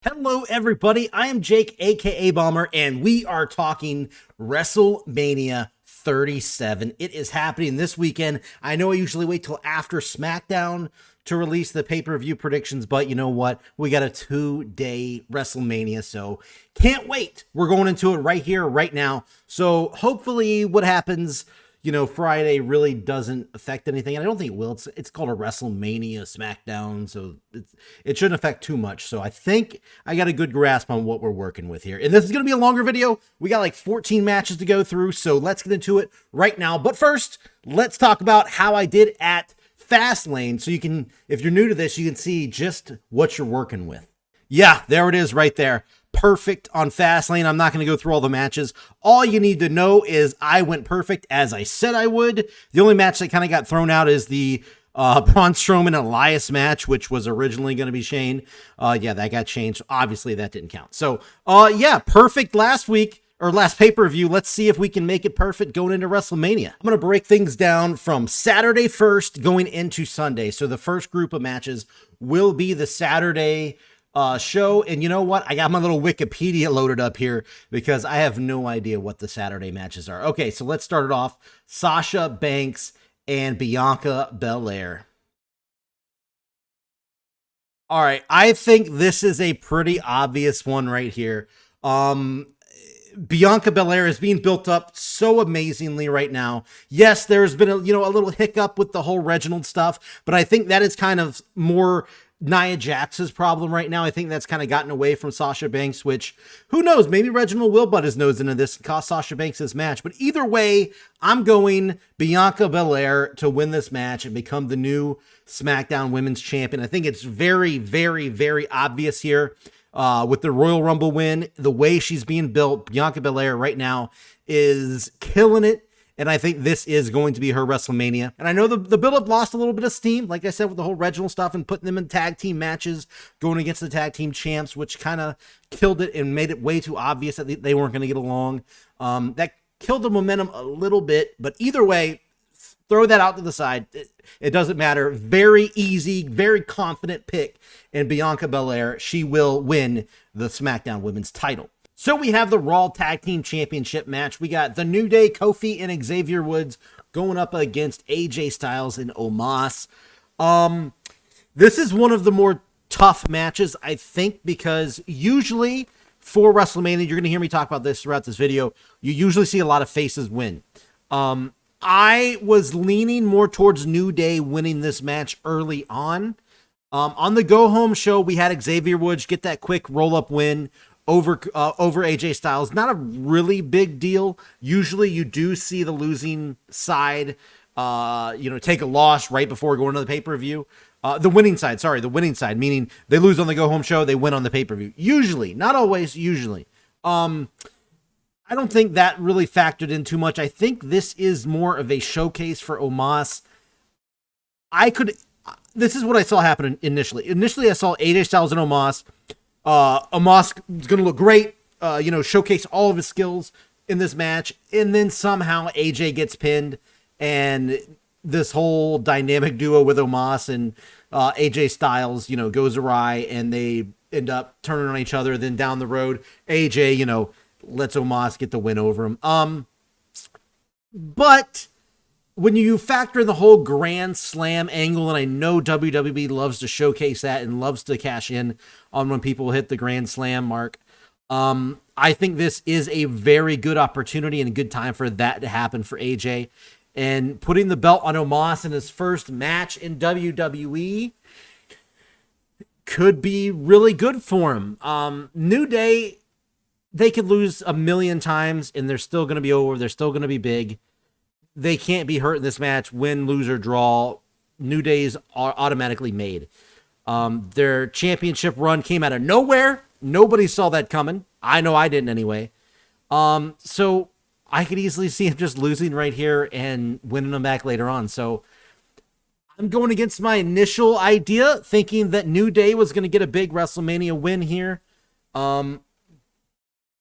Hello, everybody. I am Jake, aka Bomber, and we are talking WrestleMania 37. It is happening this weekend. I know I usually wait till after SmackDown to release the pay-per-view predictions, but you know what? We got a 2-day WrestleMania, so can't wait. We're going into it right here, right now. So hopefully what happens, Friday really doesn't affect anything. And I don't think it will. It's called a WrestleMania SmackDown, so it shouldn't affect too much. So I think I got a good grasp on what we're working with here. And this is going to be a longer video. We got like 14 matches to go through, so let's get into it right now. But first, let's talk about how I did at Fastlane. So you can, if you're new to this, you can see just what you're working with. Yeah, there it is right there. Perfect on Fastlane. I'm not going to go through all the matches. All you need to know is I went perfect as I said I would. The only match that kind of got thrown out is the Braun Strowman and Elias match, which was originally going to be Shane. Yeah, that got changed. Obviously, that didn't count. So, yeah, perfect last week. Or last pay-per-view. Let's see if we can make it perfect going into WrestleMania. I'm going to break things down from Saturday first going into Sunday. So the first group of matches will be the Saturday show. And you know what? I got my little Wikipedia loaded up here because I have no idea what the Saturday matches are. Okay, so let's start it off. Sasha Banks and Bianca Belair. All right, I think this is a pretty obvious one right here. Bianca Belair is being built up so amazingly right now. Yes, there's been a little hiccup with the whole Reginald stuff, but I think that is kind of more Nia Jax's problem right now. I think that's kind of gotten away from Sasha Banks, which who knows, maybe Reginald will butt his nose into this and cost Sasha Banks this match. But either way, I'm going Bianca Belair to win this match and become the new SmackDown Women's Champion. I think it's very, very, very obvious here. With the Royal Rumble win, the way she's being built, Bianca Belair right now is killing it. And I think this is going to be her WrestleMania. And I know the build-up lost a little bit of steam, like I said, with the whole Reginald stuff and putting them in tag team matches, going against the tag team champs, which kind of killed it and made it way too obvious that they weren't going to get along. That killed the momentum a little bit, but either way, throw that out to the side. It doesn't matter. Very easy, very confident pick. And Bianca Belair, she will win the SmackDown Women's title. So we have the Raw Tag Team Championship match. We got The New Day, Kofi and Xavier Woods going up against AJ Styles and Omos. This is one of the more tough matches, I think, because usually for WrestleMania, you're going to hear me talk about this throughout this video, you usually see a lot of faces win. I was leaning more towards New Day winning this match early on. On the go-home show, we had Xavier Woods get that quick roll-up win over AJ Styles. Not a really big deal. Usually you do see the losing side, take a loss right before going to the pay-per-view. The winning side, meaning they lose on the go-home show, they win on the pay-per-view. Usually, not always, usually. I don't think that really factored in too much. I think this is more of a showcase for Omos. This is what I saw happen initially. Initially, I saw AJ Styles and Omos. Omos is going to look great, showcase all of his skills in this match. And then somehow AJ gets pinned and this whole dynamic duo with Omos and AJ Styles, goes awry and they end up turning on each other. Then down the road, AJ, lets Omos get the win over him. But when you factor in the whole Grand Slam angle, and I know WWE loves to showcase that and loves to cash in on when people hit the Grand Slam mark, I think this is a very good opportunity and a good time for that to happen for AJ. And putting the belt on Omos in his first match in WWE could be really good for him. New Day, they could lose a million times and they're still going to be over. They're still going to be big. They can't be hurt in this match. Win, lose, or draw. New Days are automatically made. Their championship run came out of nowhere. Nobody saw that coming. I know I didn't anyway. So I could easily see him just losing right here and winning them back later on. So I'm going against my initial idea, thinking that New Day was going to get a big WrestleMania win here.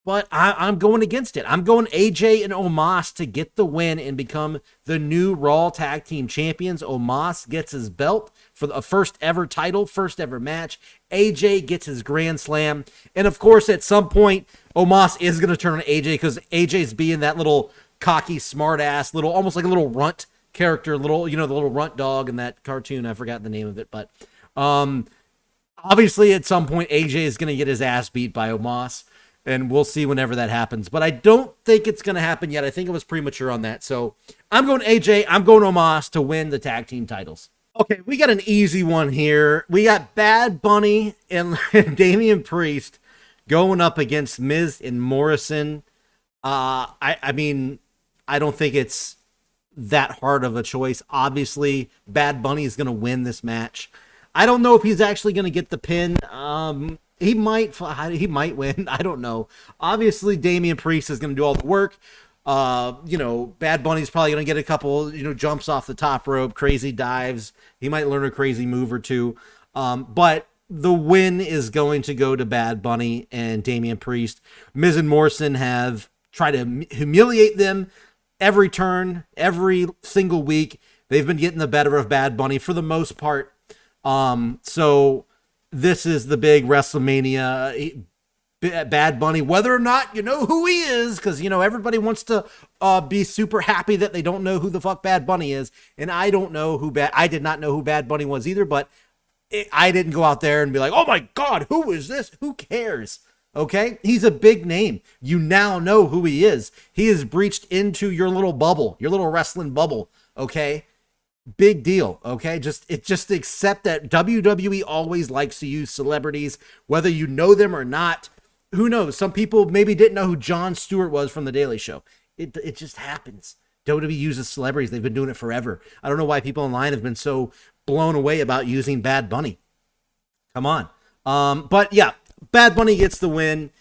but I'm going against it. I'm going AJ and Omos to get the win and become the new Raw Tag Team Champions. Omos gets his belt for the first ever title, first ever match. AJ gets his Grand Slam. And of course, at some point, Omos is going to turn on AJ because AJ's being that little cocky, smart ass, little, almost like a little runt character, little, the little runt dog in that cartoon. I forgot the name of it, but obviously at some point, AJ is going to get his ass beat by Omos. And we'll see whenever that happens. But I don't think it's going to happen yet. I think it was premature on that. So I'm going AJ. I'm going Omos to win the tag team titles. Okay, we got an easy one here. We got Bad Bunny and Damian Priest going up against Miz and Morrison. I mean, I don't think it's that hard of a choice. Obviously, Bad Bunny is going to win this match. I don't know if he's actually going to get the pin. He might win. I don't know. Obviously, Damian Priest is going to do all the work. Bad Bunny's probably going to get a couple, jumps off the top rope, crazy dives. He might learn a crazy move or two. But the win is going to go to Bad Bunny and Damian Priest. Miz and Morrison have tried to humiliate them every turn, every single week. They've been getting the better of Bad Bunny for the most part. So this is the big WrestleMania. Bad Bunny, whether or not you know who he is, because everybody wants to be super happy that they don't know who the fuck Bad Bunny is, and I don't know I did not know who Bad Bunny was either, but I didn't go out there and be like, oh my god, who is this? Who cares? Okay, he's a big name. You now know who he is. He has breached into your little bubble, your little wrestling bubble. Okay. Big deal, okay? Just accept that WWE always likes to use celebrities, whether you know them or not. Who knows? Some people maybe didn't know who Jon Stewart was from The Daily Show. It just happens. WWE uses celebrities. They've been doing it forever. I don't know why people online have been so blown away about using Bad Bunny. Come on. But yeah, Bad Bunny gets the win.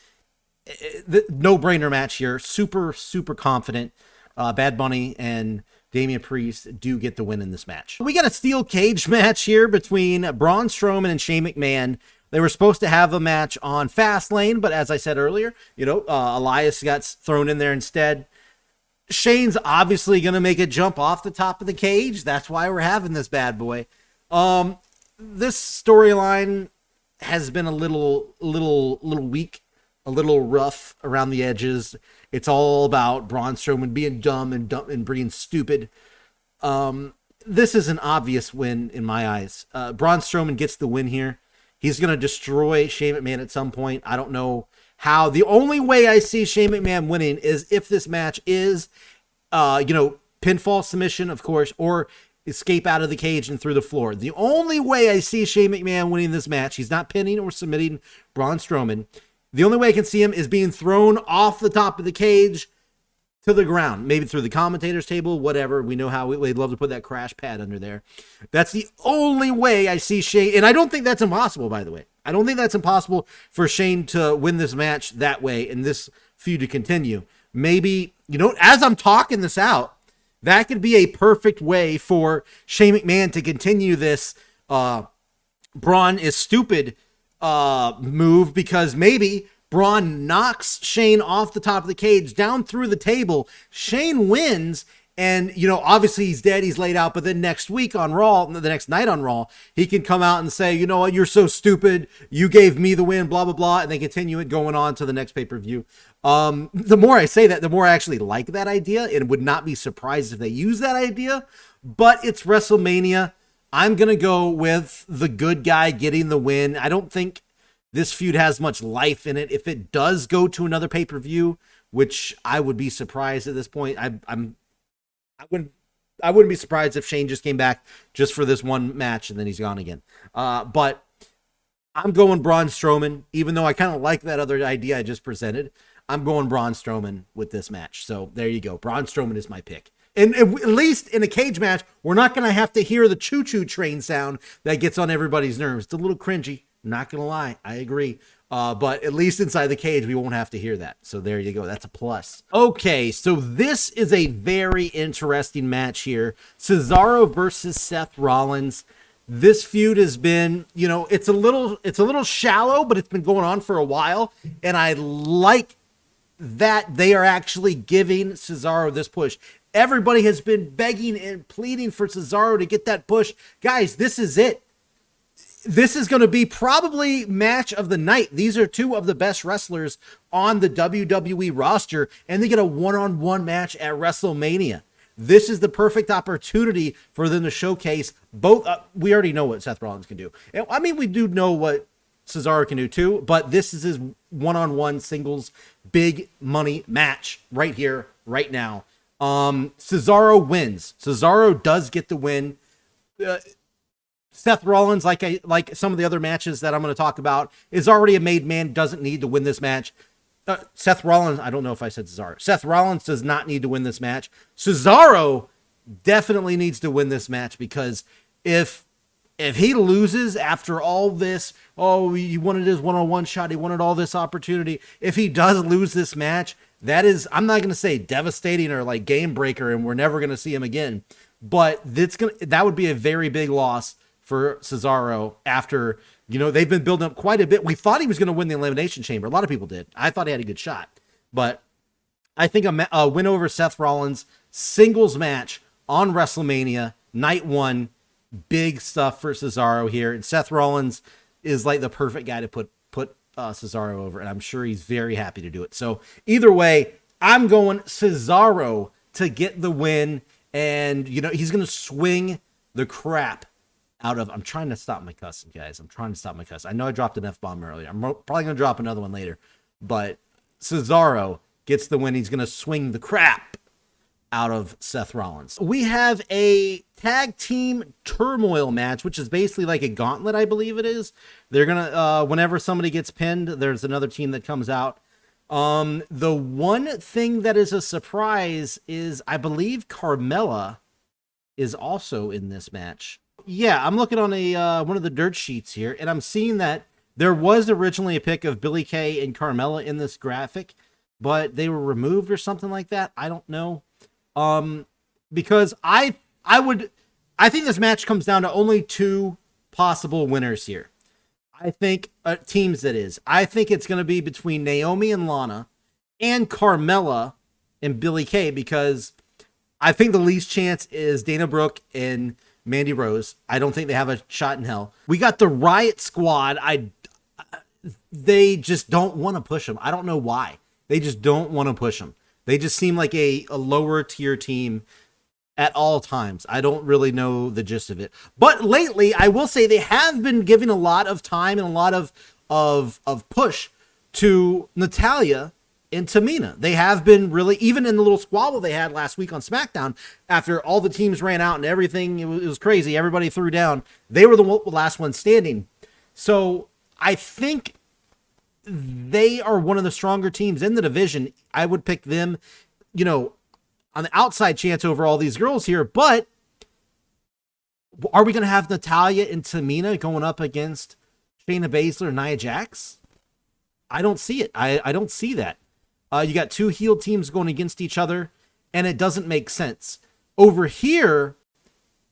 No-brainer match here. Super, super confident. Bad Bunny and Damian Priest do get the win in this match. We got a steel cage match here between Braun Strowman and Shane McMahon. They were supposed to have a match on Fastlane, but as I said earlier, Elias got thrown in there instead. Shane's obviously going to make a jump off the top of the cage. That's why we're having this bad boy. This storyline has been a little weak, a little rough around the edges. It's all about Braun Strowman being dumb and being stupid. This is an obvious win in my eyes. Braun Strowman gets the win here. He's going to destroy Shane McMahon at some point. I don't know how. The only way I see Shane McMahon winning is if this match is, pinfall submission, of course, or escape out of the cage and through the floor. The only way I see Shane McMahon winning this match, he's not pinning or submitting Braun Strowman. The only way I can see him is being thrown off the top of the cage to the ground, maybe through the commentator's table, whatever. We know how they'd love to put that crash pad under there. That's the only way I see Shane, and I don't think that's impossible, by the way. I don't think that's impossible for Shane to win this match that way and this feud to continue. Maybe, as I'm talking this out, that could be a perfect way for Shane McMahon to continue this Braun is stupid move, because maybe Braun knocks Shane off the top of the cage down through the table. Shane wins, and obviously he's dead, he's laid out, but then next week on Raw, the next night on Raw, he can come out and say, you know what, you're so stupid, you gave me the win, blah blah blah, and they continue it going on to the next pay-per-view. The more I say that, the more I actually like that idea, and would not be surprised if they use that idea. But it's WrestleMania. I'm gonna go with the good guy getting the win. I don't think this feud has much life in it. If it does go to another pay-per-view, which I would be surprised at this point, I wouldn't be surprised if Shane just came back just for this one match and then he's gone again. But I'm going Braun Strowman, even though I kind of like that other idea I just presented. I'm going Braun Strowman with this match. So there you go. Braun Strowman is my pick. And at least in a cage match, we're not going to have to hear the choo-choo train sound that gets on everybody's nerves. It's a little cringy. Not going to lie. I agree. But at least inside the cage, we won't have to hear that. So there you go. That's a plus. Okay, so this is a very interesting match here. Cesaro versus Seth Rollins. This feud has been, it's a little shallow, but it's been going on for a while. And I like that they are actually giving Cesaro this push. Everybody has been begging and pleading for Cesaro to get that push. Guys, this is it. This is going to be probably match of the night. These are two of the best wrestlers on the WWE roster, and they get a one-on-one match at WrestleMania. This is the perfect opportunity for them to showcase both. We already know what Seth Rollins can do. I mean, we do know what Cesaro can do too, but this is his one-on-one singles big money match right here, right now. Cesaro wins. Cesaro does get the win. Seth Rollins, like some of the other matches that I'm going to talk about, is already a made man, doesn't need to win this match. Seth Rollins, I don't know if I said Cesaro. Seth Rollins does not need to win this match. Cesaro definitely needs to win this match, because if he loses after all this, he wanted his one-on-one shot, he wanted all this opportunity. If he does lose this match, that is, I'm not going to say devastating or like game breaker and we're never going to see him again, but that would be a very big loss for Cesaro after, they've been building up quite a bit. We thought he was going to win the Elimination Chamber. A lot of people did. I thought he had a good shot. But I think a win over Seth Rollins, singles match on WrestleMania, night one, big stuff for Cesaro here. And Seth Rollins is like the perfect guy to put Cesaro over. And I'm sure he's very happy to do it. So either way, I'm going Cesaro to get the win. And, he's going to swing the crap out of, I'm trying to stop my cussing, guys. I'm trying to stop my cuss. I know I dropped an F-bomb earlier. I'm probably going to drop another one later. But Cesaro gets the win. He's going to swing the crap out of Seth Rollins. We have a tag team turmoil match, which is basically like a gauntlet, I believe it is. They're going to, whenever somebody gets pinned, there's another team that comes out. The one thing that is a surprise is I believe Carmella is also in this match. Yeah, I'm looking on one of the dirt sheets here, and I'm seeing that there was originally a pic of Billie Kay and Carmella in this graphic, but they were removed or something like that. I don't know. Because I think this match comes down to only two possible winners here. I think teams that is. I think it's going to be between Naomi and Lana and Carmella and Billie Kay, because I think the least chance is Dana Brooke and Mandy Rose. I don't think they have a shot in hell. We got the Riot Squad. They just don't want to push them. I don't know why. They just don't want to push them. They just seem like a lower tier team at all times. I don't really know the gist of it. But lately, I will say they have been giving a lot of time and a lot of push to Natalya and Tamina. They have been really, even in the little squabble they had last week on SmackDown, after all the teams ran out and everything, it was crazy. Everybody threw down. They were the last one standing. So I think they are one of the stronger teams in the division. I would pick them, on the outside chance over all these girls here. But are we going to have Natalya and Tamina going up against Shayna Baszler and Nia Jax? I don't see it. I don't see that. You got two heel teams going against each other, and it doesn't make sense. Over here,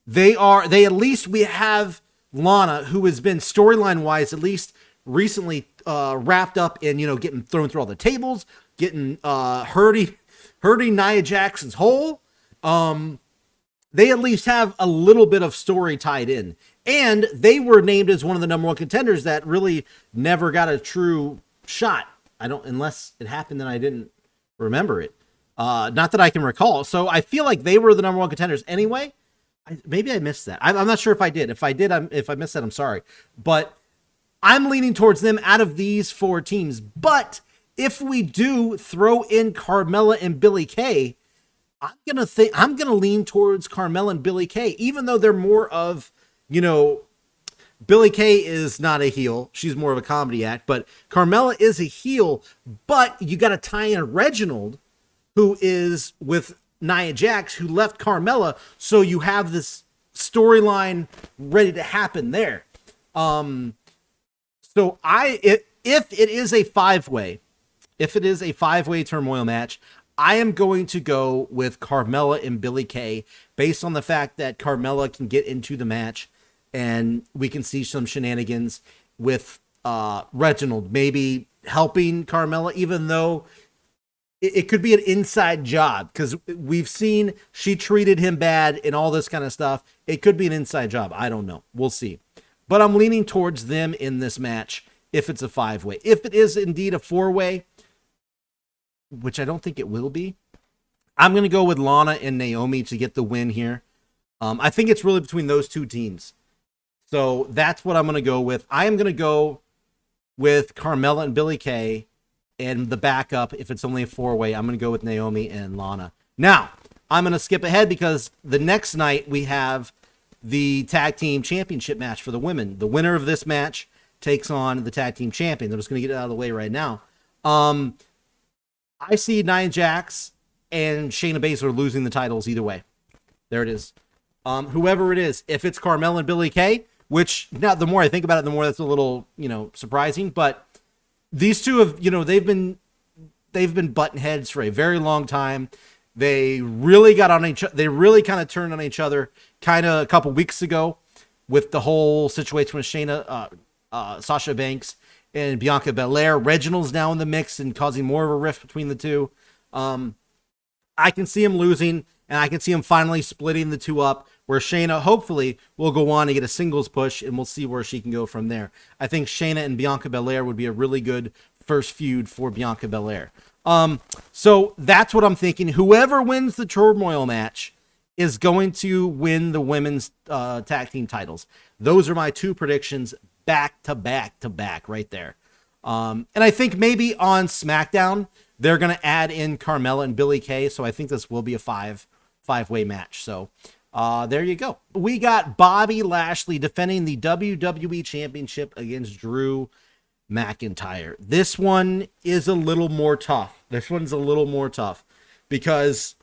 we have Lana, who has been storyline wise, at least recently, wrapped up in, getting thrown through all the tables, getting hurting Nia Jackson's hole. They at least have a little bit of story tied in, and they were named as one of the number one contenders that really never got a true shot. Unless it happened and I didn't remember it. Not that I can recall. So I feel like they were the number one contenders anyway. Maybe I missed that. I'm not sure if I did. If I missed that, I'm sorry. But I'm leaning towards them out of these four teams. But if we do throw in Carmella and Billie Kay, I'm gonna lean towards Carmella and Billie Kay, even though they're more of, Billie Kay is not a heel. She's more of a comedy act, but Carmella is a heel. But you got to tie in Reginald, who is with Nia Jax, who left Carmella. So you have this storyline ready to happen there. So if it is a five-way turmoil match, I am going to go with Carmella and Billie Kay based on the fact that Carmella can get into the match. And we can see some shenanigans with Reginald maybe helping Carmella, even though it could be an inside job because we've seen she treated him bad and all this kind of stuff. It could be an inside job. I don't know. We'll see. But I'm leaning towards them in this match if it's a 5-way. If it is indeed a 4-way, which I don't think it will be, I'm going to go with Lana and Naomi to get the win here. I think it's really between those two teams. So that's what I'm going to go with. I am going to go with Carmella and Billie Kay, and the backup, if it's only a 4-way, I'm going to go with Naomi and Lana. Now, I'm going to skip ahead because the next night we have the tag team championship match for the women. The winner of this match takes on the tag team champions. I'm just going to get it out of the way right now. I see Nia Jax and Shayna Baszler losing the titles either way. There it is. Whoever it is, if it's Carmella and Billie Kay, which now the more I think about it, the more that's a little, surprising, but these two have, they've been button heads for a very long time. They really got on each other. They really kind of turned on each other kind of a couple weeks ago with the whole situation with Shayna, Sasha Banks and Bianca Belair. Reginald's now in the mix and causing more of a rift between the two. I can see him losing, and I can see him finally splitting the two up, where Shayna hopefully will go on and get a singles push, and we'll see where she can go from there. I think Shayna and Bianca Belair would be a really good first feud for Bianca Belair. So that's what I'm thinking. Whoever wins the Turmoil match is going to win the women's tag team titles. Those are my two predictions back to back to back right there. And I think maybe on SmackDown, they're going to add in Carmella and Billie Kay. So I think this will be a five-way match. So there you go. We got Bobby Lashley defending the WWE Championship against Drew McIntyre. This one is a little more tough. Because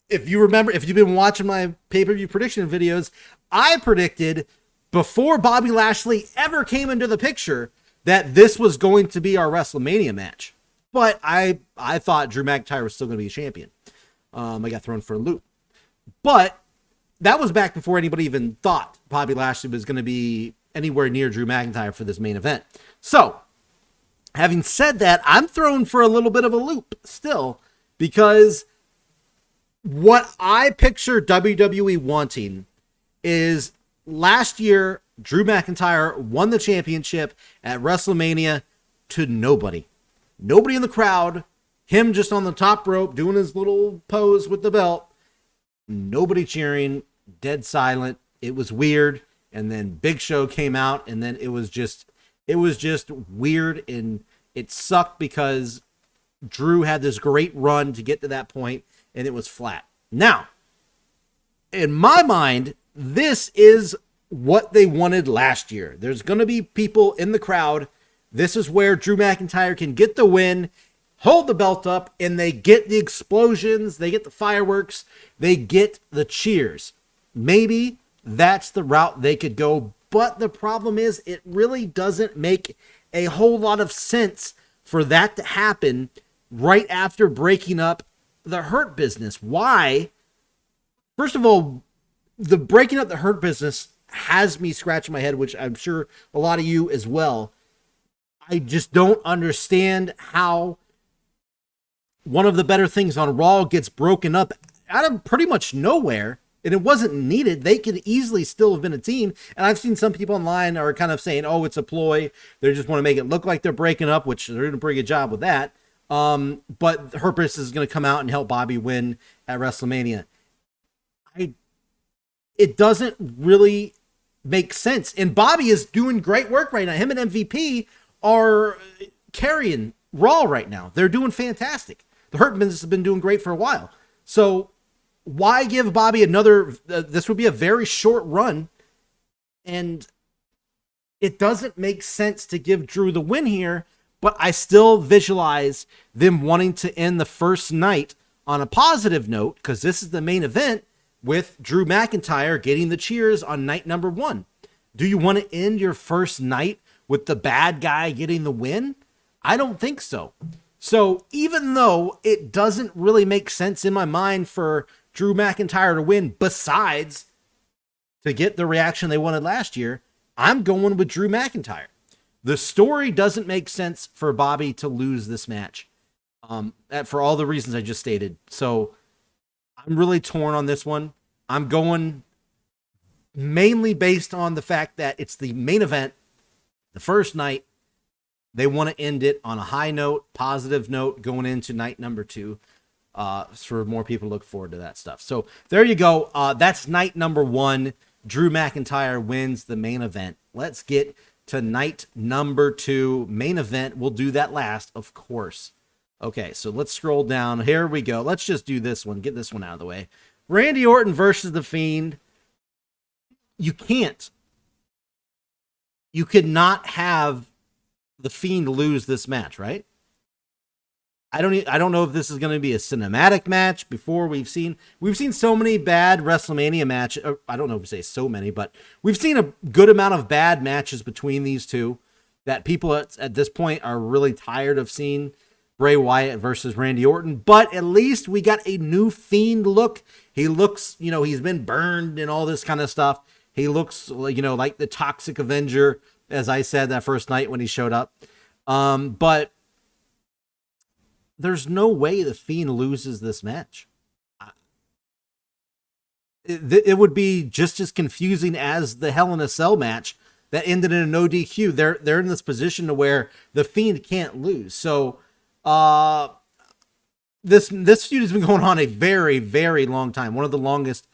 if you remember, if you've been watching my pay-per-view prediction videos, I predicted before Bobby Lashley ever came into the picture that this was going to be our WrestleMania match. But I thought Drew McIntyre was still going to be a champion. I got thrown for a loop. But that was back before anybody even thought Bobby Lashley was going to be anywhere near Drew McIntyre for this main event. So, having said that, I'm thrown for a little bit of a loop still, because what I picture WWE wanting is last year, Drew McIntyre won the championship at WrestleMania to nobody. Nobody in the crowd, him just on the top rope doing his little pose with the belt. Nobody cheering, dead silent. It was weird. And then Big Show came out, and then it was just weird, and it sucked because Drew had this great run to get to that point, and it was flat. Now, in my mind, this is what they wanted last year. There's going to be people in the crowd. This is where Drew McIntyre can get the win, hold the belt up, and they get the explosions, they get the fireworks, they get the cheers. Maybe that's the route they could go, but the problem is it really doesn't make a whole lot of sense for that to happen right after breaking up the Hurt Business. Why? First of all, the breaking up the Hurt Business has me scratching my head, which I'm sure a lot of you as well. I just don't understand how one of the better things on Raw gets broken up out of pretty much nowhere, and it wasn't needed. They could easily still have been a team, and I've seen some people online are kind of saying, oh, it's a ploy. They just want to make it look like they're breaking up, which they're doing a pretty good job with that. But Hurt Business is going to come out and help Bobby win at WrestleMania. It doesn't really make sense, and Bobby is doing great work right now. Him and MVP are carrying Raw right now. They're doing fantastic. The Hurt Business has been doing great for a while. So why give Bobby another, this would be a very short run, and it doesn't make sense to give Drew the win here, but I still visualize them wanting to end the first night on a positive note, because this is the main event, with Drew McIntyre getting the cheers on night number 1. Do you want to end your first night with the bad guy getting the win? I don't think so. So even though it doesn't really make sense in my mind for Drew McIntyre to win, besides to get the reaction they wanted last year, I'm going with Drew McIntyre. The story doesn't make sense for Bobby to lose this match. for all the reasons I just stated. So I'm really torn on this one. I'm going mainly based on the fact that it's the main event, the first night. They want to end it on a high note, positive note, going into night number 2, for more people to look forward to that stuff. So there you go. That's night number 1. Drew McIntyre wins the main event. Let's get to night number 2, main event. We'll do that last, of course. Okay, so let's scroll down. Here we go. Let's just do this one. Get this one out of the way. Randy Orton versus The Fiend. You can't. You could not have The Fiend lose this match, right? I don't know if this is going to be a cinematic match. Before we've seen so many bad WrestleMania matches. I don't know if we say so many, but we've seen a good amount of bad matches between these two that people at this point are really tired of seeing. Bray Wyatt versus Randy Orton, but at least we got a new Fiend look. He looks, he's been burned and all this kind of stuff. He looks, like the Toxic Avenger, as I said that first night when he showed up. But there's no way the Fiend loses this match. It would be just as confusing as the Hell in a Cell match that ended in a no DQ. They're in this position to where the Fiend can't lose. So this feud has been going on a very, very long time. One of the longest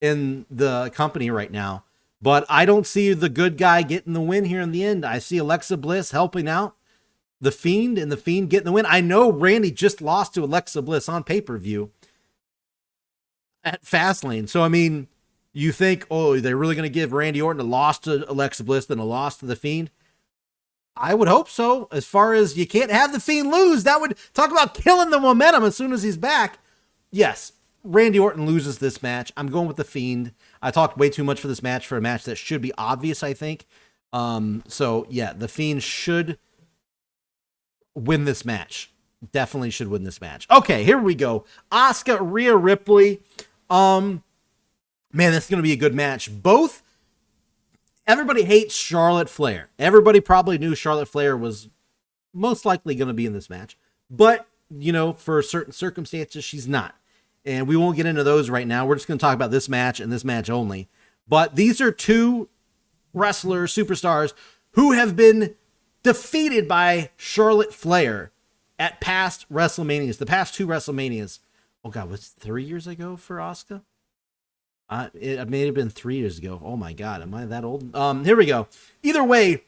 in the company right now. But I don't see the good guy getting the win here in the end. I see Alexa Bliss helping out the Fiend and the Fiend getting the win. I know Randy just lost to Alexa Bliss on pay-per-view at Fastlane. So, I mean, you think, they're really going to give Randy Orton a loss to Alexa Bliss than a loss to the Fiend? I would hope so. As far as you can't have the Fiend lose, that would talk about killing the momentum as soon as he's back. Yes, Randy Orton loses this match. I'm going with the Fiend. I talked way too much for this match, for a match that should be obvious, I think. So yeah, the Fiend should win this match. Definitely should win this match. Okay, here we go. Asuka, Rhea Ripley. Man, this is going to be a good match. Everybody hates Charlotte Flair. Everybody probably knew Charlotte Flair was most likely going to be in this match. But, for certain circumstances, she's not. And we won't get into those right now. We're just going to talk about this match and this match only. But these are two wrestlers, superstars, who have been defeated by Charlotte Flair at past WrestleManias. The past 2 WrestleManias. Oh, God, was it 3 years ago for Asuka? It may have been 3 years ago. Oh my God, am I that old? Here we go. Either way,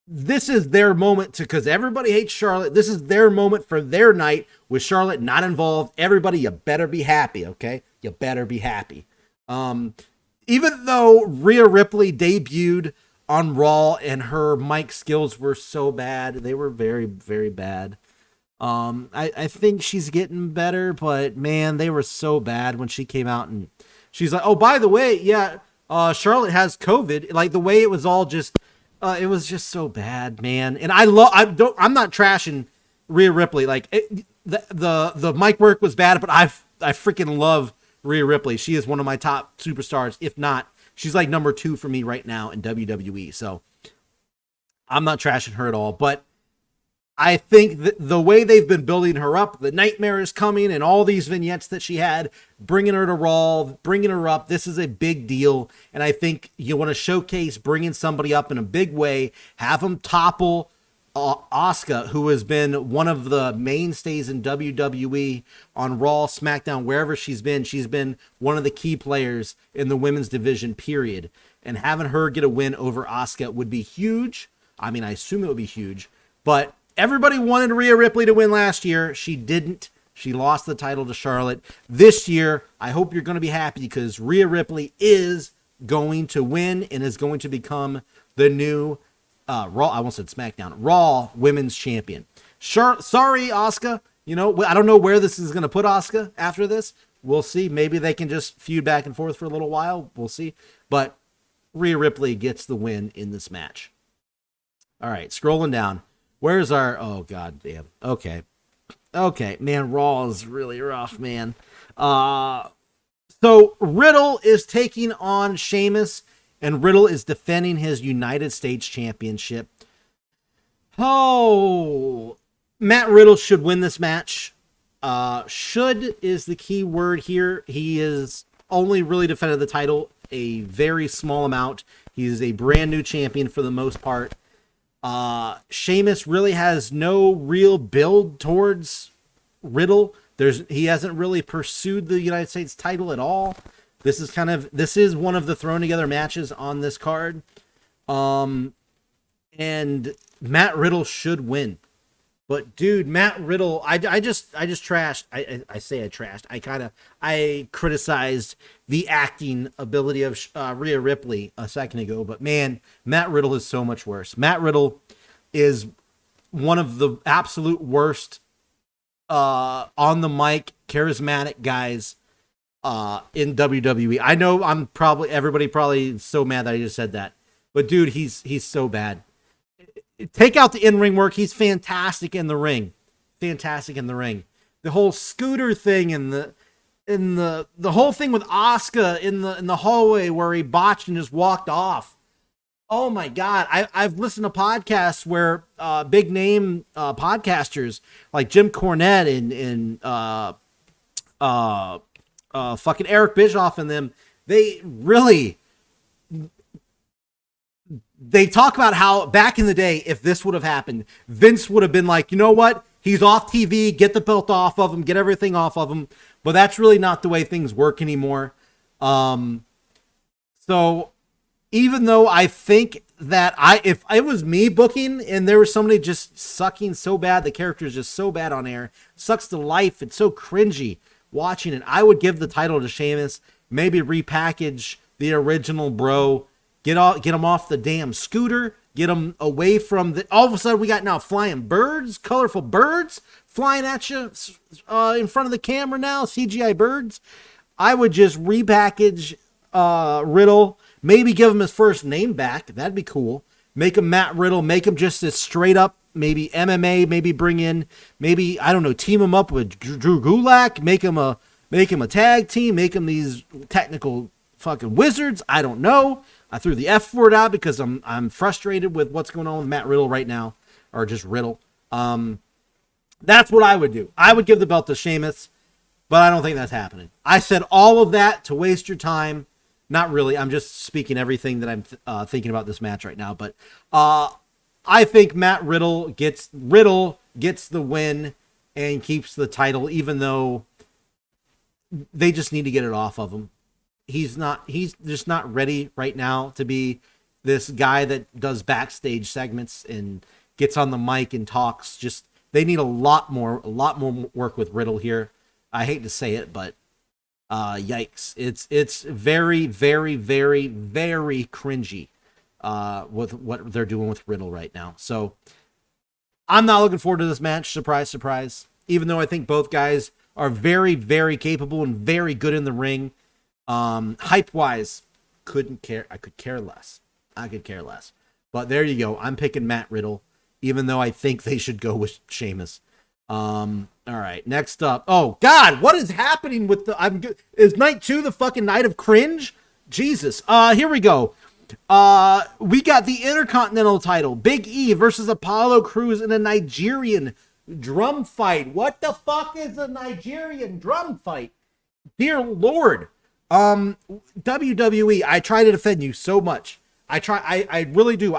this is their moment because everybody hates Charlotte. This is their moment for their night with Charlotte not involved. Everybody, you better be happy, okay? You better be happy. Even though Rhea Ripley debuted on Raw and her mic skills were so bad, they were very, very bad. I think she's getting better, but man, they were so bad when she came out and she's like, oh, by the way, yeah, Charlotte has COVID. Like the way it was all just, it was just so bad, man. And I'm not trashing Rhea Ripley. Like the mic work was bad, but I freaking love Rhea Ripley. She is one of my top superstars. If not, she's like number 2 for me right now in WWE. So I'm not trashing her at all, but I think the way they've been building her up, the Nightmare is coming and all these vignettes that she had, bringing her to Raw, bringing her up, this is a big deal. And I think you want to showcase bringing somebody up in a big way, have them topple Asuka, who has been one of the mainstays in WWE on Raw, SmackDown, wherever she's been one of the key players in the women's division, period. And having her get a win over Asuka would be huge. I mean, I assume it would be huge, but everybody wanted Rhea Ripley to win last year. She didn't. She lost the title to Charlotte. This year, I hope you're going to be happy because Rhea Ripley is going to win and is going to become the new Raw, I almost said SmackDown, Raw Women's Champion. Sorry, Asuka. I don't know where this is going to put Asuka after this. We'll see. Maybe they can just feud back and forth for a little while. We'll see. But Rhea Ripley gets the win in this match. All right, scrolling down. Where's our... Oh, God damn. Okay, man, Raw is really rough, man. So Riddle is taking on Sheamus, and Riddle is defending his United States Championship. Oh, Matt Riddle should win this match. Should is the key word here. He is only really defended the title a very small amount. He's a brand new champion for the most part. Sheamus really has no real build towards Riddle. He hasn't really pursued the United States title at all. This is one of the thrown together matches on this card. And Matt Riddle should win. But dude, Matt Riddle, I just trashed. I criticized the acting ability of Rhea Ripley a second ago. But man, Matt Riddle is so much worse. Matt Riddle is one of the absolute worst on the mic, charismatic guys in WWE. I know everybody probably so mad that I just said that. But dude, he's so bad. Take out the in-ring work. He's fantastic in the ring. Fantastic in the ring. The whole scooter thing and the whole thing with Asuka in the hallway where he botched and just walked off. Oh my God. I've listened to podcasts where big name podcasters like Jim Cornette and fucking Eric Bischoff and them, they talk about how back in the day, if this would have happened, Vince would have been like, you know what? He's off TV. Get the belt off of him. Get everything off of him. But that's really not the way things work anymore. So even though I think that if it was me booking and there was somebody just sucking so bad, the character is just so bad on air, sucks to life. It's so cringy watching it. I would give the title to Sheamus. Maybe repackage the original bro. Get him off the damn scooter. Get him away from all of a sudden we got now flying birds, colorful birds flying at you in front of the camera now, CGI birds. I would just repackage Riddle. Maybe give him his first name back. That'd be cool. Make him Matt Riddle. Make him just as straight up, maybe MMA. Maybe bring in, I don't know, team him up with Drew Gulak. Make him a tag team. Make him these technical fucking wizards. I don't know. I threw the F word out because I'm frustrated with what's going on with Matt Riddle right now, or just Riddle. That's what I would do. I would give the belt to Sheamus, but I don't think that's happening. I said all of that to waste your time. Not really. I'm just speaking everything that I'm thinking about this match right now. But I think Matt Riddle gets the win and keeps the title, even though they just need to get it off of him. He's just not ready right now to be this guy that does backstage segments and gets on the mic and talks. Just they need a lot more work with Riddle here. I hate to say it, but yikes. It's very, very, very, very cringy with what they're doing with Riddle right now. So I'm not looking forward to this match. Surprise, surprise. Even though I think both guys are very, very capable and very good in the ring. Hype wise, couldn't care. I could care less. But there you go. I'm picking Matt Riddle, even though I think they should go with Sheamus. All right. Next up. Oh God, what is happening with is night 2 the fucking night of cringe? Jesus. Here we go. We got the Intercontinental title. Big E versus Apollo Crews in a Nigerian drum fight. What the fuck is a Nigerian drum fight? Dear Lord. WWE, I try to defend you so much. I really do.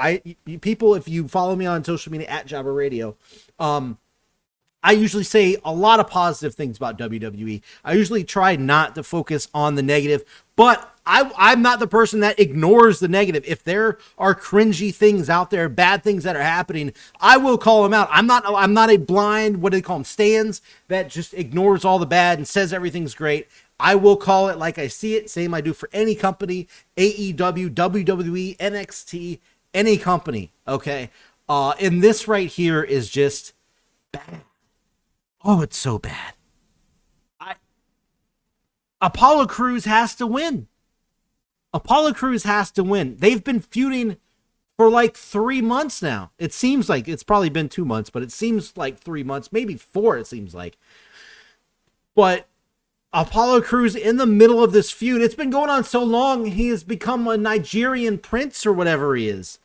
People, if you follow me on social media at Jabba Radio, I usually say a lot of positive things about WWE. I usually try not to focus on the negative, but I'm not the person that ignores the negative. If there are cringy things out there, bad things that are happening, I will call them out. I'm not a blind, what do they call them, stands that just ignores all the bad and says everything's great. I will call it like I see it, same I do for any company, AEW, WWE, NXT, any company, okay? And this right here is just bad. Oh, it's so bad. Apollo Crews has to win. They've been feuding for like 3 months now. It seems like it's probably been 2 months, but it seems like 3 months, maybe 4, it seems like. But Apollo Crews in the middle of this feud. It's been going on so long, he has become a Nigerian prince or whatever he is.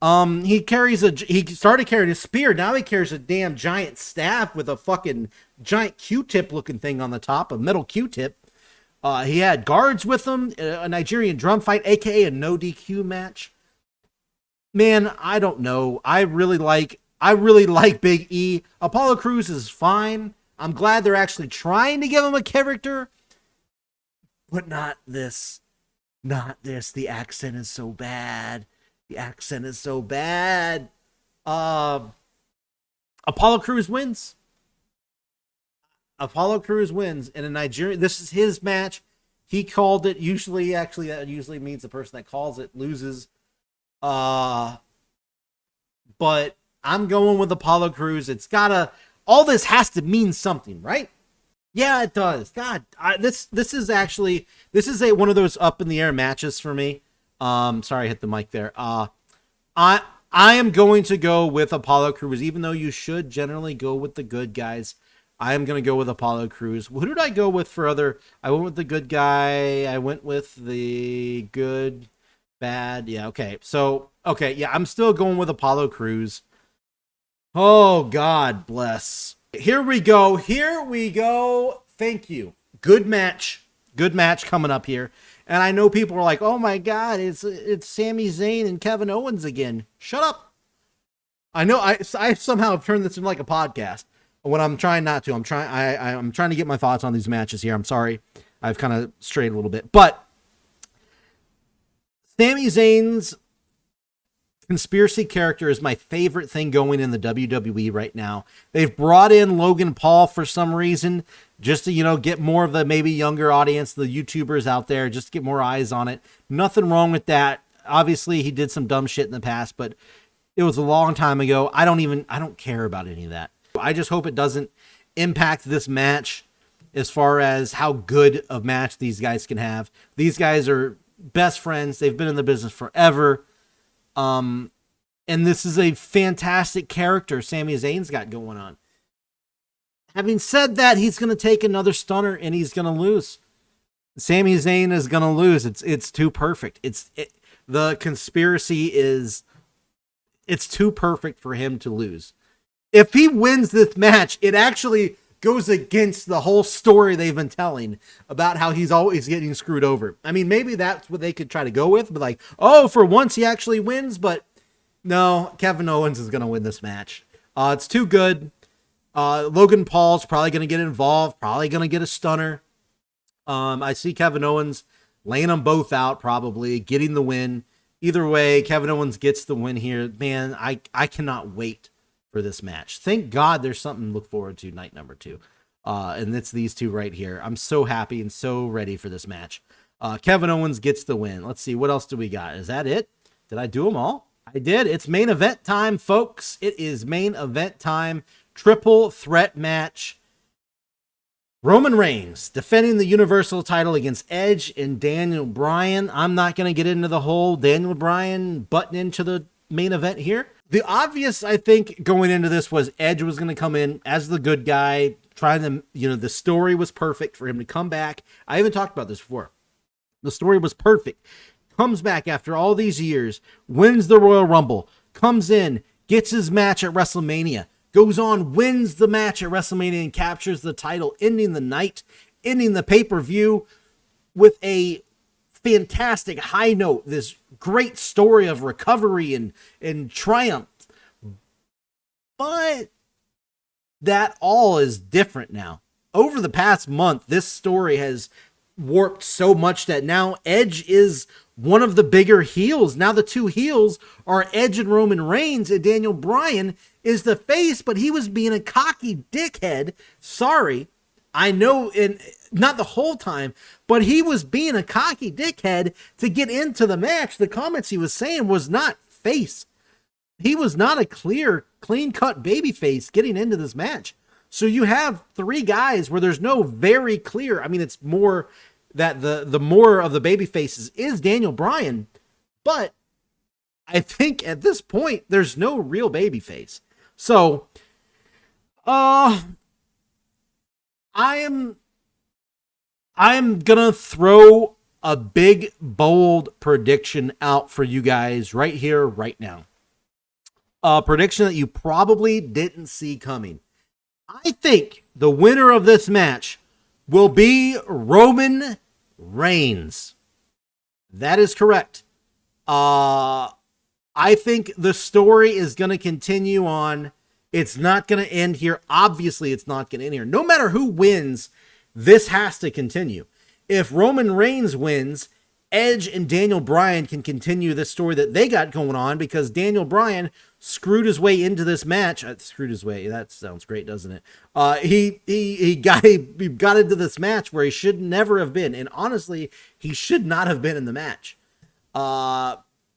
He started carrying a spear. Now he carries a damn giant staff with a fucking giant Q-tip looking thing on the top, a metal Q-tip. He had guards with him, a Nigerian drum fight, aka a no DQ match. Man, I don't know. I really like Big E. Apollo Crews is fine. I'm glad they're actually trying to give him a character, but not this. Not this. The accent is so bad. The accent is so bad. Apollo Crews wins. Apollo Crews wins in a Nigerian. This is his match. He called it. Actually, that usually means the person that calls it loses. But I'm going with Apollo Crews. All this has to mean something, right? Yeah, it does. God, this is one of those up in the air matches for me. Sorry, I hit the mic there. I am going to go with Apollo Crews, even though you should generally go with the good guys. I am going to go with Apollo Crews. Who did I go with for other? I went with the good guy. I went with the good, bad. Yeah, okay. Yeah, I'm still going with Apollo Crews. Oh, God bless. Here we go. Thank you. Good match coming up here. And I know people are like, oh my God, it's Sami Zayn and Kevin Owens again. Shut up. I know I somehow have turned this into like a podcast when I'm trying not to. I'm trying to get my thoughts on these matches here. I'm sorry. I've kind of strayed a little bit. But Sami Zayn's conspiracy character is my favorite thing going in the WWE right now. They've brought in Logan Paul for some reason, just to, get more of the maybe younger audience, the YouTubers out there, just to get more eyes on it. Nothing wrong with that. Obviously, he did some dumb shit in the past, but it was a long time ago. I don't care about any of that. I just hope it doesn't impact this match as far as how good of match these guys can have. These guys are best friends. They've been in the business forever. And this is a fantastic character Sami Zayn's got going on. Having said that, he's going to take another stunner and he's going to lose. Sami Zayn is going to lose. It's too perfect. The conspiracy it's too perfect for him to lose. If he wins this match, it actually goes against the whole story they've been telling about how he's always getting screwed over. I mean, maybe that's what they could try to go with, but like, oh, for once he actually wins, but no, Kevin Owens is going to win this match. It's too good. Logan Paul's probably going to get involved, probably going to get a stunner. I see Kevin Owens laying them both out, probably getting the win. Either way, Kevin Owens gets the win here. Man, I cannot wait for this match. Thank God there's something to look forward to night number 2. And it's these two right here. I'm so happy and so ready for this match. Kevin Owens gets the win. Let's see, what else do we got? Is that it? Did I do them all? I did. It's main event time, folks. It is main event time. Triple threat match. Roman Reigns defending the Universal title against Edge and Daniel Bryan. I'm not going to get into the whole Daniel Bryan button into the main event here. The obvious, I think, going into this was Edge was going to come in as the good guy, trying to, the story was perfect for him to come back. I haven't talked about this before. The story was perfect. Comes back after all these years, wins the Royal Rumble, comes in, gets his match at WrestleMania, goes on, wins the match at WrestleMania and captures the title, ending the night, ending the pay-per-view with a fantastic high note, this great story of recovery and triumph. But that all is different now. Over the past month, this story has warped so much that now Edge is one of the bigger heels. Now the two heels are Edge and Roman Reigns, and Daniel Bryan is the face, but he was being a cocky dickhead. Sorry. I know, and not the whole time, but he was being a cocky dickhead to get into the match. The comments he was saying was not face. He was not a clear, clean-cut babyface getting into this match. So you have three guys where there's no very clear, I mean, it's more that the more of the baby faces is Daniel Bryan, but I think at this point there's no real baby face. So I am gonna throw a big bold prediction out for you guys right here, right now. A prediction that you probably didn't see coming. I think the winner of this match will be Roman Reigns. That is correct. I think the story is going to continue on. It's not going to end here. Obviously, it's not going to end here. No matter who wins, this has to continue. If Roman Reigns wins, Edge and Daniel Bryan can continue this story that they got going on, because Daniel Bryan screwed his way into this match. Screwed his way. That sounds great, doesn't it? He got into this match where he should never have been. And honestly, he should not have been in the match.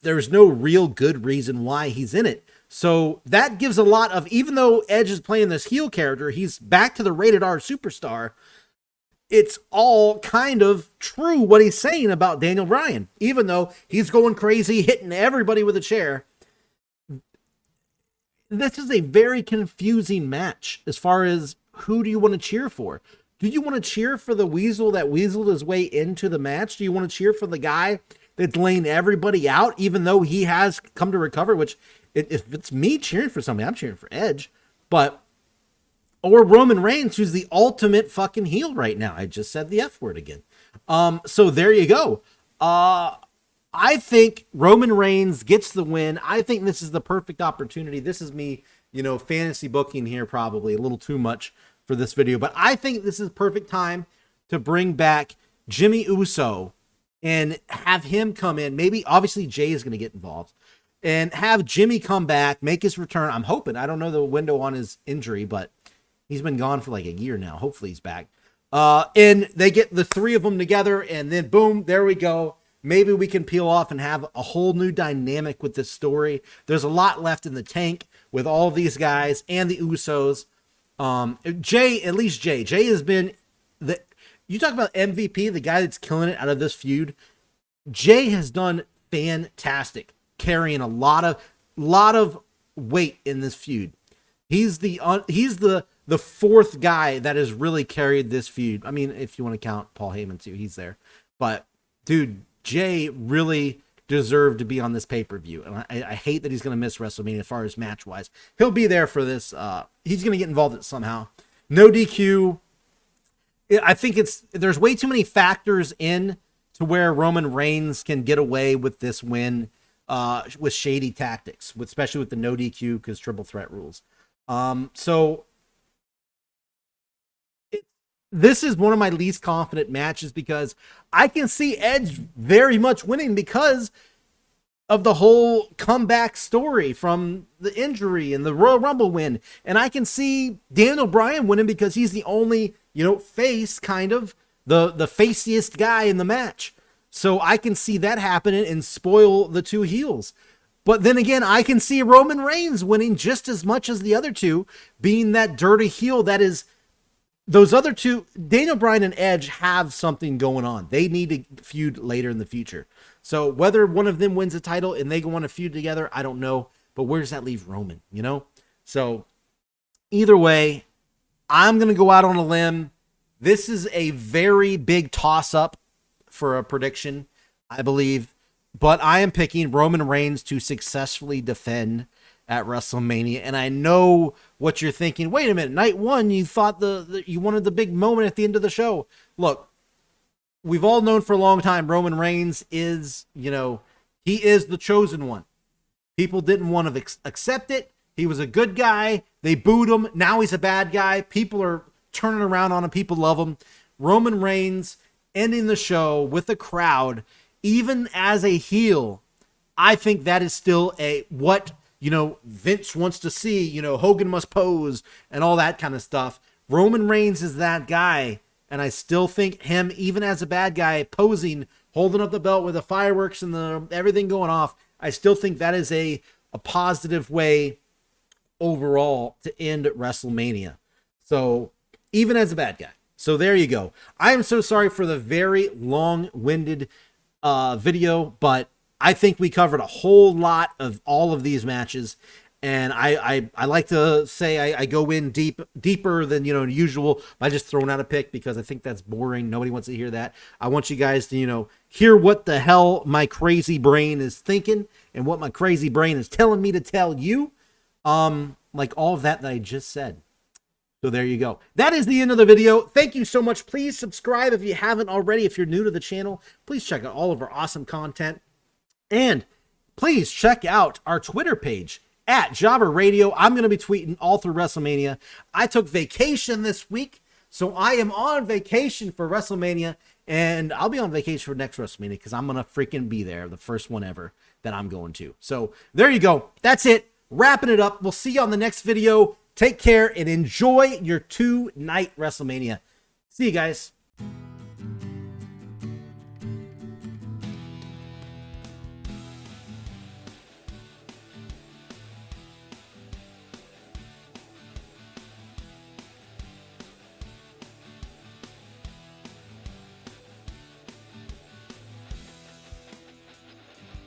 There's no real good reason why he's in it. So that gives a lot of, even though Edge is playing this heel character, he's back to the rated R superstar. It's all kind of true what he's saying about Daniel Bryan, even though he's going crazy, hitting everybody with a chair. This is a very confusing match as far as who do you want to cheer for? Do you want to cheer for the Weasel that weaseled his way into the match? Do you want to cheer for the guy that's laying everybody out, even though he has come to recover? Which, if it's me cheering for somebody, I'm cheering for Edge. Or Roman Reigns, who's the ultimate fucking heel right now. I just said the F word again. So there you go. I think Roman Reigns gets the win. I think this is the perfect opportunity. This is me, fantasy booking here, probably a little too much for this video, but I think this is perfect time to bring back Jimmy Uso and have him come in. Maybe, obviously, Jay is going to get involved, and have Jimmy come back, make his return. I'm hoping. I don't know the window on his injury, but he's been gone for like a year now. Hopefully he's back. And they get the three of them together, and then boom, there we go. Maybe we can peel off and have a whole new dynamic with this story. There's a lot left in the tank with all of these guys and the Usos. Jay has been you talk about MVP, the guy that's killing it out of this feud. Jay has done fantastic, carrying a lot of weight in this feud. He's the fourth guy that has really carried this feud. I mean, if you want to count Paul Heyman too, he's there. But dude, Jay really deserved to be on this pay-per-view. And I hate that he's going to miss WrestleMania as far as match-wise. He'll be there for this. He's going to get involved somehow. No DQ. I think there's way too many factors in to where Roman Reigns can get away with this win with shady tactics, especially with the no DQ because triple threat rules. This is one of my least confident matches because I can see Edge very much winning because of the whole comeback story from the injury and the Royal Rumble win. And I can see Daniel Bryan winning because he's the only, face, kind of the faciest guy in the match. So I can see that happening and spoil the two heels. But then again, I can see Roman Reigns winning just as much as the other two, being that dirty heel that is. Those other two, Daniel Bryan and Edge, have something going on. They need to feud later in the future. So whether one of them wins a title and they go on a feud together, I don't know. But where does that leave Roman, So either way, I'm going to go out on a limb. This is a very big toss-up for a prediction, I believe. But I am picking Roman Reigns to successfully defend at WrestleMania. And I know what you're thinking. Wait a minute, night one, you thought you wanted the big moment at the end of the show. Look, we've all known for a long time Roman Reigns is, he is the chosen one. People didn't want to accept it. He was a good guy. They booed him. Now he's a bad guy. People are turning around on him. People love him. Roman Reigns ending the show with a crowd, even as a heel, I think that is still what Vince wants to see, Hogan must pose and all that kind of stuff. Roman Reigns is that guy. And I still think him, even as a bad guy, posing, holding up the belt with the fireworks and everything going off, I still think that is a positive way overall to end WrestleMania. So even as a bad guy. So there you go. I am so sorry for the very long-winded video, but I think we covered a whole lot of all of these matches, and I like to say I go in deeper than usual by just throwing out a pick because I think that's boring. Nobody wants to hear that. I want you guys to hear what the hell my crazy brain is thinking and what my crazy brain is telling me to tell you. Like all of that I just said. So there you go. That is the end of the video. Thank you so much. Please subscribe if you haven't already. If you're new to the channel, please check out all of our awesome content. And please check out our Twitter page at Jobber Radio. I'm going to be tweeting all through WrestleMania. I took vacation this week, so I am on vacation for WrestleMania, and I'll be on vacation for next WrestleMania because I'm going to freaking be there, the first one ever that I'm going to. So there you go. That's it. Wrapping it up. We'll see you on the next video. Take care and enjoy your 2-night WrestleMania. See you guys.